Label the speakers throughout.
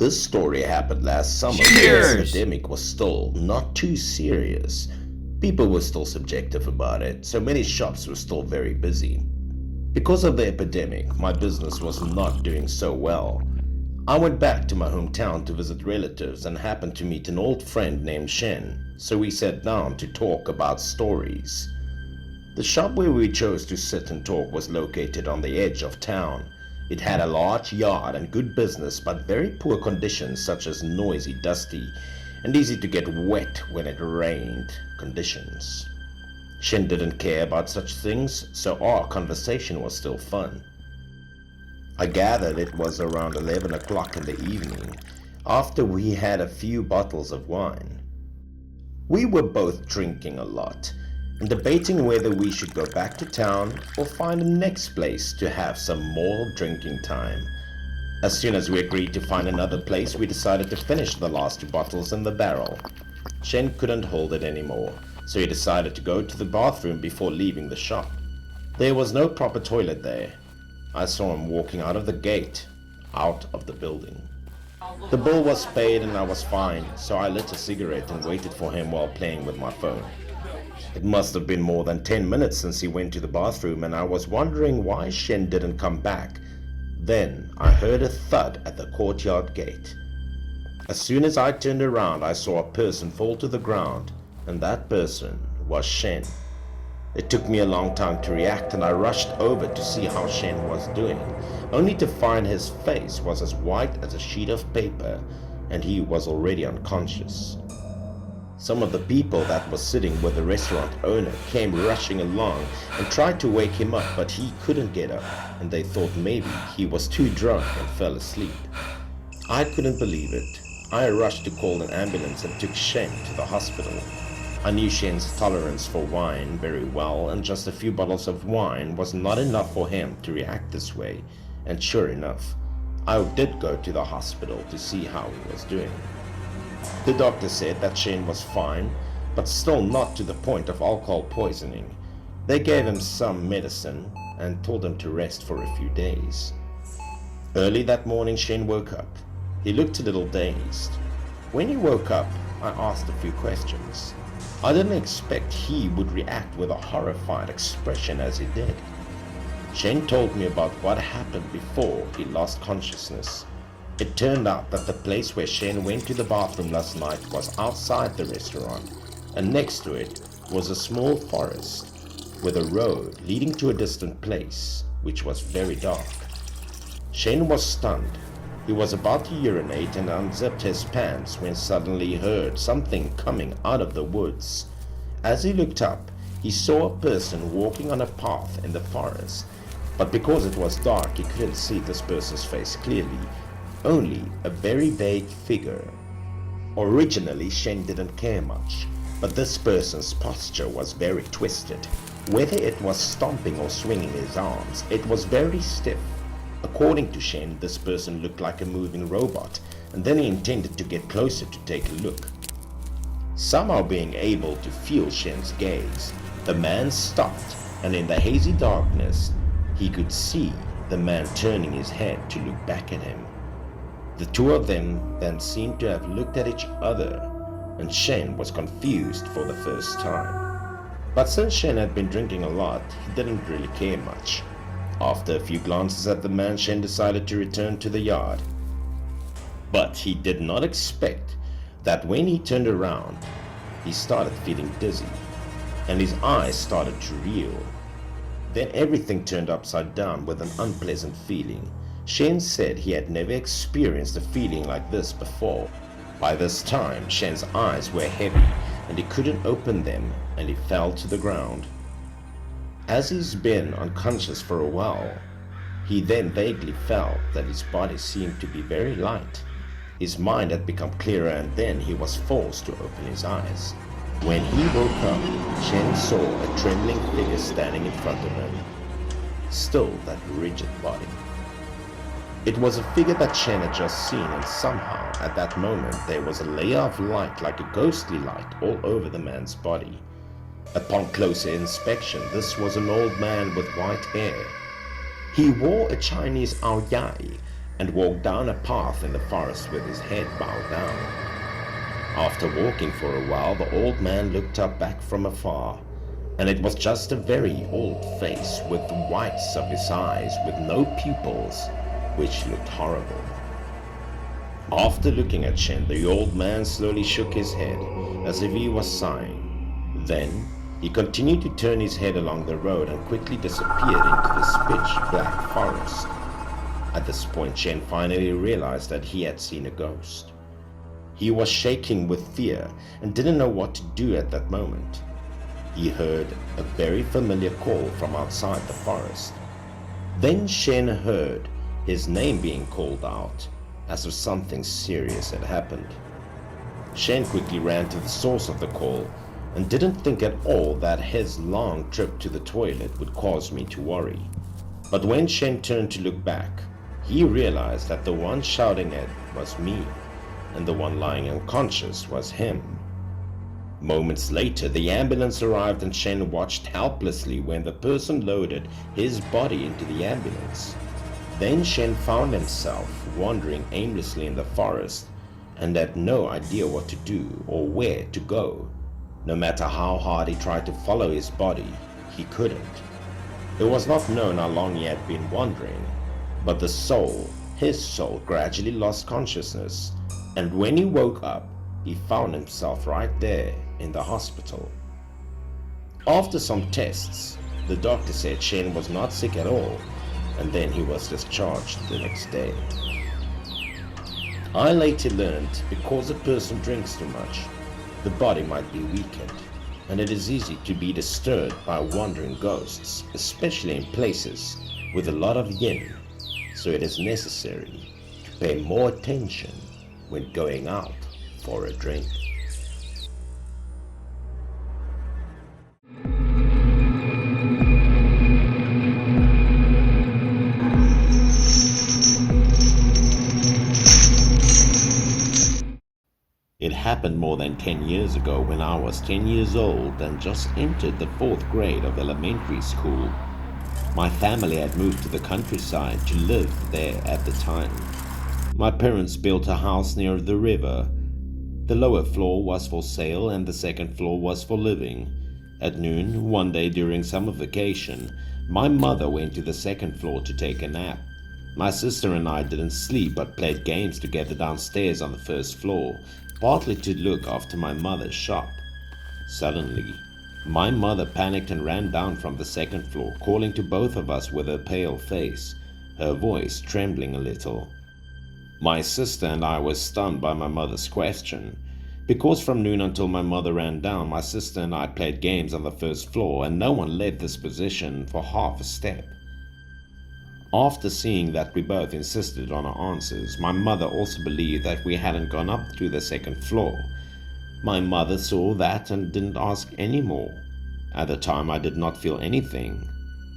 Speaker 1: This story happened last summer when the
Speaker 2: Cheers!
Speaker 1: epidemic was still not too serious. People were still subjective about it, so many shops were still very busy. Because of the epidemic, my business was not doing so well. I went back to my hometown to visit relatives and happened to meet an old friend named Shen, so we sat down to talk about stories. The shop where we chose to sit and talk was located on the edge of town. It had a large yard and good business, but very poor conditions such as noisy, dusty, and easy to get wet when it rained conditions. Shen didn't care about such things, so our conversation was still fun. I gathered it was around 11 o'clock in the evening, after we had a few bottles of wine. We were both drinking a lot and debating whether we should go back to town or find the next place to have some more drinking time. As soon as we agreed to find another place, we decided to finish the last 2 bottles in the barrel. Shen couldn't hold it anymore, so he decided to go to the bathroom before leaving the shop. There was no proper toilet there. I saw him walking out of the gate, out of the building. The bill was paid and I was fine, so I lit a cigarette and waited for him while playing with my phone. It must have been more than 10 minutes since he went to the bathroom, and I was wondering why Shen didn't come back. Then I heard a thud at the courtyard gate. As soon as I turned around, I saw a person fall to the ground, and that person was Shen. It took me a long time to react, and I rushed over to see how Shen was doing, only to find his face was as white as a sheet of paper, and he was already unconscious. Some of the people that were sitting with the restaurant owner came rushing along and tried to wake him up, but he couldn't get up, and they thought maybe he was too drunk and fell asleep. I couldn't believe it. I rushed to call an ambulance and took Shen to the hospital. I knew Shen's tolerance for wine very well, and just a few bottles of wine was not enough for him to react this way, and sure enough, I did go to the hospital to see how he was doing. The doctor said that Shen was fine, but still not to the point of alcohol poisoning. They gave him some medicine and told him to rest for a few days. Early that morning, Shen woke up. He looked a little dazed. When he woke up, I asked a few questions. I didn't expect he would react with a horrified expression as he did. Shen told me about what happened before he lost consciousness. It turned out that the place where Shen went to the bathroom last night was outside the restaurant, and next to it was a small forest with a road leading to a distant place, which was very dark. Shen was stunned. He was about to urinate and unzipped his pants when suddenly he heard something coming out of the woods. As he looked up, he saw a person walking on a path in the forest, but because it was dark, he couldn't see this person's face clearly. Only a very vague figure. Originally, Shen didn't care much, but this person's posture was very twisted. Whether it was stomping or swinging his arms, it was very stiff. According to Shen, this person looked like a moving robot, and then he intended to get closer to take a look. Somehow being able to feel Shen's gaze, the man stopped, and in the hazy darkness, he could see the man turning his head to look back at him. The two of them then seemed to have looked at each other, and Shen was confused for the first time. But since Shen had been drinking a lot, he didn't really care much. After a few glances at the man, Shen decided to return to the yard. But he did not expect that when he turned around, he started feeling dizzy, and his eyes started to reel. Then everything turned upside down with an unpleasant feeling. Shen said he had never experienced a feeling like this before. By this time, Shen's eyes were heavy and he couldn't open them, and he fell to the ground. As he's been unconscious for a while, he then vaguely felt that his body seemed to be very light. His mind had become clearer, and then he was forced to open his eyes. When he woke up, Shen saw a trembling figure standing in front of him. Still that rigid body. It was a figure that Shen had just seen, and somehow at that moment there was a layer of light, like a ghostly light, all over the man's body. Upon closer inspection, this was an old man with white hair. He wore a Chinese ao yai, and walked down a path in the forest with his head bowed down. After walking for a while, the old man looked up back from afar, and it was just a very old face with the whites of his eyes with no pupils, which looked horrible. After looking at Shen, the old man slowly shook his head as if he was sighing. Then he continued to turn his head along the road and quickly disappeared into this pitch black forest. At this point, Shen finally realized that he had seen a ghost. He was shaking with fear and didn't know what to do at that moment. He heard a very familiar call from outside the forest. Then Shen heard his name being called out, as if something serious had happened. Shen quickly ran to the source of the call and didn't think at all that his long trip to the toilet would cause me to worry. But when Shen turned to look back, he realized that the one shouting it was me, and the one lying unconscious was him. Moments later, the ambulance arrived and Shen watched helplessly when the person loaded his body into the ambulance. Then Shen found himself wandering aimlessly in the forest and had no idea what to do or where to go. No matter how hard he tried to follow his body, he couldn't. It was not known how long he had been wandering, but his soul gradually lost consciousness, and when he woke up, he found himself right there in the hospital. After some tests, the doctor said Shen was not sick at all, and then he was discharged the next day. I later learned because a person drinks too much, the body might be weakened, and it is easy to be disturbed by wandering ghosts, especially in places with a lot of yin, so it is necessary to pay more attention when going out for a drink. It happened more than 10 years ago when I was 10 years old and just entered the 4th grade of elementary school. My family had moved to the countryside to live there at the time. My parents built a house near the river. The lower floor was for sale and the second floor was for living. At noon, one day during summer vacation, my mother went to the second floor to take a nap. My sister and I didn't sleep but played games together downstairs on the first floor, partly to look after my mother's shop. Suddenly, my mother panicked and ran down from the second floor, calling to both of us with a pale face, her voice trembling a little. My sister and I were stunned by my mother's question. Because from noon until my mother ran down, my sister and I played games on the first floor and no one left this position for half a step. After seeing that we both insisted on our answers, my mother also believed that we hadn't gone up to the second floor. My mother saw that and didn't ask any more. At the time I did not feel anything.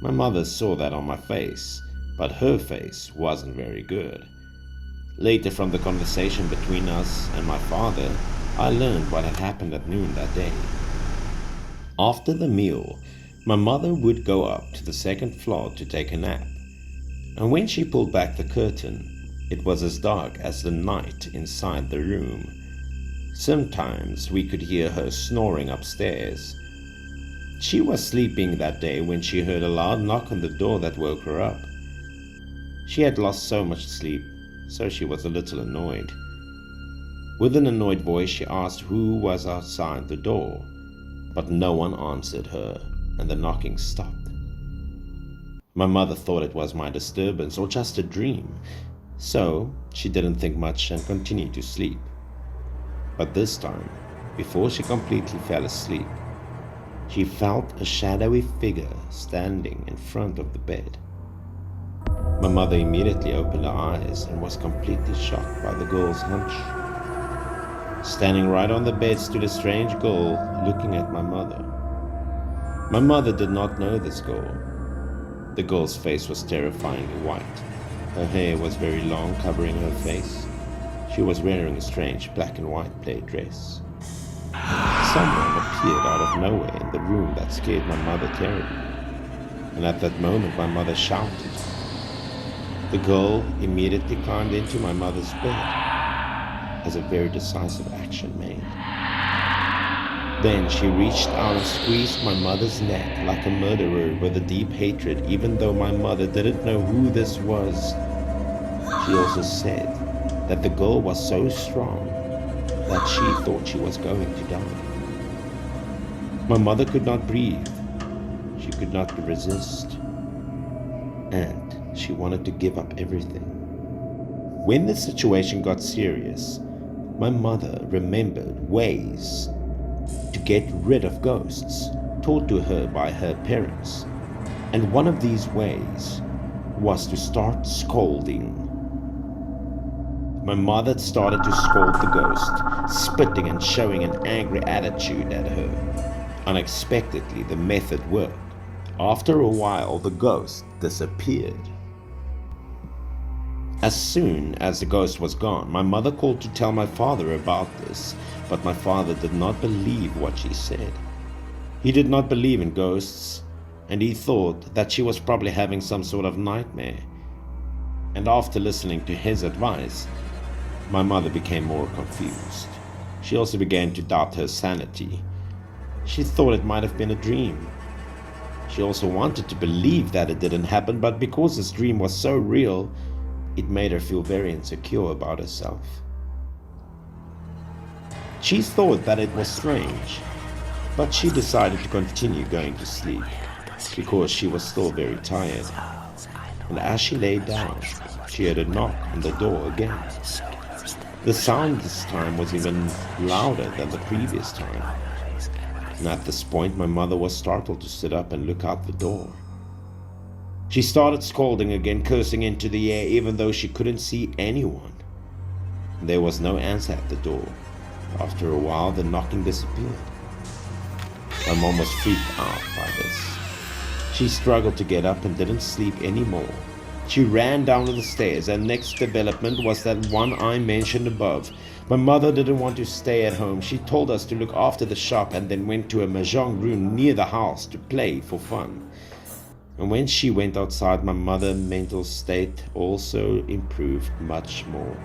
Speaker 1: My mother saw that on my face, but her face wasn't very good. Later, from the conversation between us and my father, I learned what had happened at noon that day. After the meal, my mother would go up to the second floor to take a nap. And when she pulled back the curtain, it was as dark as the night inside the room. Sometimes we could hear her snoring upstairs. She was sleeping that day when she heard a loud knock on the door that woke her up. She had lost so much sleep, so she was a little annoyed. With an annoyed voice, she asked who was outside the door, but no one answered her, and the knocking stopped. My mother thought it was my disturbance or just a dream, so she didn't think much and continued to sleep. But this time, before she completely fell asleep, she felt a shadowy figure standing in front of the bed. My mother immediately opened her eyes and was completely shocked by the girl's hunch. Standing right on the bed stood a strange girl looking at my mother. My mother did not know this girl. The girl's face was terrifyingly white. Her hair was very long, covering her face. She was wearing a strange black and white plaid dress. Someone appeared out of nowhere in the room that scared my mother terribly. And at that moment my mother shouted. The girl immediately climbed into my mother's bed as a very decisive action made. Then she reached out and squeezed my mother's neck like a murderer with a deep hatred, even though my mother didn't know who this was. She also said that the girl was so strong that she thought she was going to die. My mother could not breathe. She could not resist. And she wanted to give up everything. When the situation got serious, my mother remembered ways to get rid of ghosts taught to her by her parents. And one of these ways was to start scolding. My mother started to scold the ghost, spitting and showing an angry attitude at her. Unexpectedly, the method worked. After a while, the ghost disappeared. As soon as the ghost was gone, my mother called to tell my father about this, but my father did not believe what she said. He did not believe in ghosts, and he thought that she was probably having some sort of nightmare. And after listening to his advice, my mother became more confused. She also began to doubt her sanity. She thought it might have been a dream. She also wanted to believe that it didn't happen, but because this dream was so real, it made her feel very insecure about herself. She thought that it was strange, but she decided to continue going to sleep because she was still very tired. And as she lay down, she heard a knock on the door again. The sound this time was even louder than the previous time. And at this point, my mother was startled to sit up and look out the door. She started scolding again, cursing into the air, even though she couldn't see anyone. There was no answer at the door. After a while, the knocking disappeared. My mom was freaked out by this. She struggled to get up and didn't sleep anymore. She ran down the stairs, and next development was that one I mentioned above. My mother didn't want to stay at home. She told us to look after the shop and then went to a mahjong room near the house to play for fun. And when she went outside, my mother's mental state also improved much more.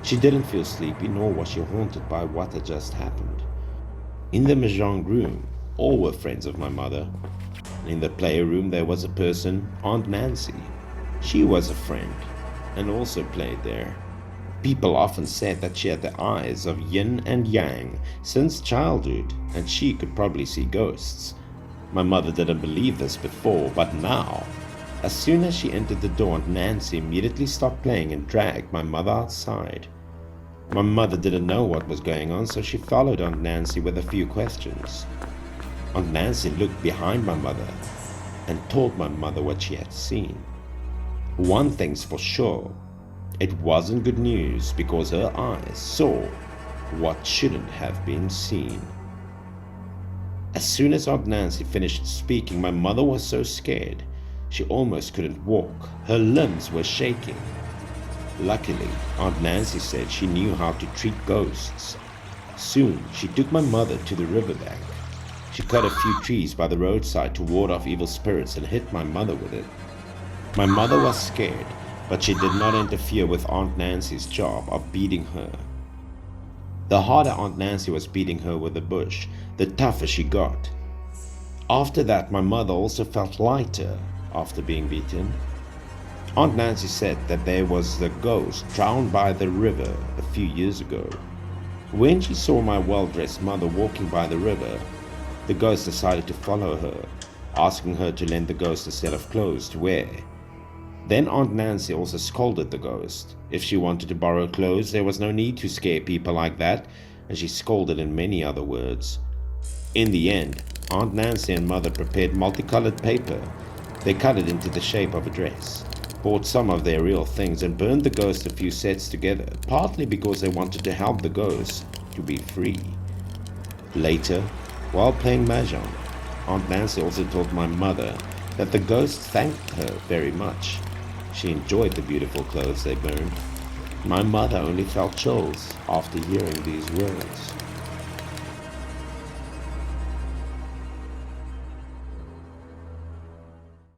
Speaker 1: She didn't feel sleepy, nor was she haunted by what had just happened. In the mahjong room, all were friends of my mother. In the player room, there was a person, Aunt Nancy. She was a friend and also played there. People often said that she had the eyes of yin and yang since childhood, and she could probably see ghosts. My mother didn't believe this before, but now, as soon as she entered the door, Aunt Nancy immediately stopped playing and dragged my mother outside. My mother didn't know what was going on, so she followed Aunt Nancy with a few questions. Aunt Nancy looked behind my mother and told my mother what she had seen. One thing's for sure, it wasn't good news because her eyes saw what shouldn't have been seen. As soon as Aunt Nancy finished speaking, my mother was so scared she almost couldn't walk. Her limbs were shaking. Luckily, Aunt Nancy said she knew how to treat ghosts. Soon, she took my mother to the riverbank. She cut a few trees by the roadside to ward off evil spirits and hit my mother with it. My mother was scared, but she did not interfere with Aunt Nancy's job of beating her. The harder Aunt Nancy was beating her with the bush, the tougher she got. After that, my mother also felt lighter after being beaten. Aunt Nancy said that there was a ghost drowned by the river a few years ago. When she saw my well-dressed mother walking by the river, the ghost decided to follow her, asking her to lend the ghost a set of clothes to wear. Then Aunt Nancy also scolded the ghost. If she wanted to borrow clothes, there was no need to scare people like that, and she scolded in many other words. In the end, Aunt Nancy and Mother prepared multicolored paper. They cut it into the shape of a dress, bought some of their real things, and burned the ghost a few sets together, partly because they wanted to help the ghost to be free. Later, while playing mahjong, Aunt Nancy also told my mother that the ghost thanked her very much. She enjoyed the beautiful clothes they burned. My mother only felt chills after hearing these words.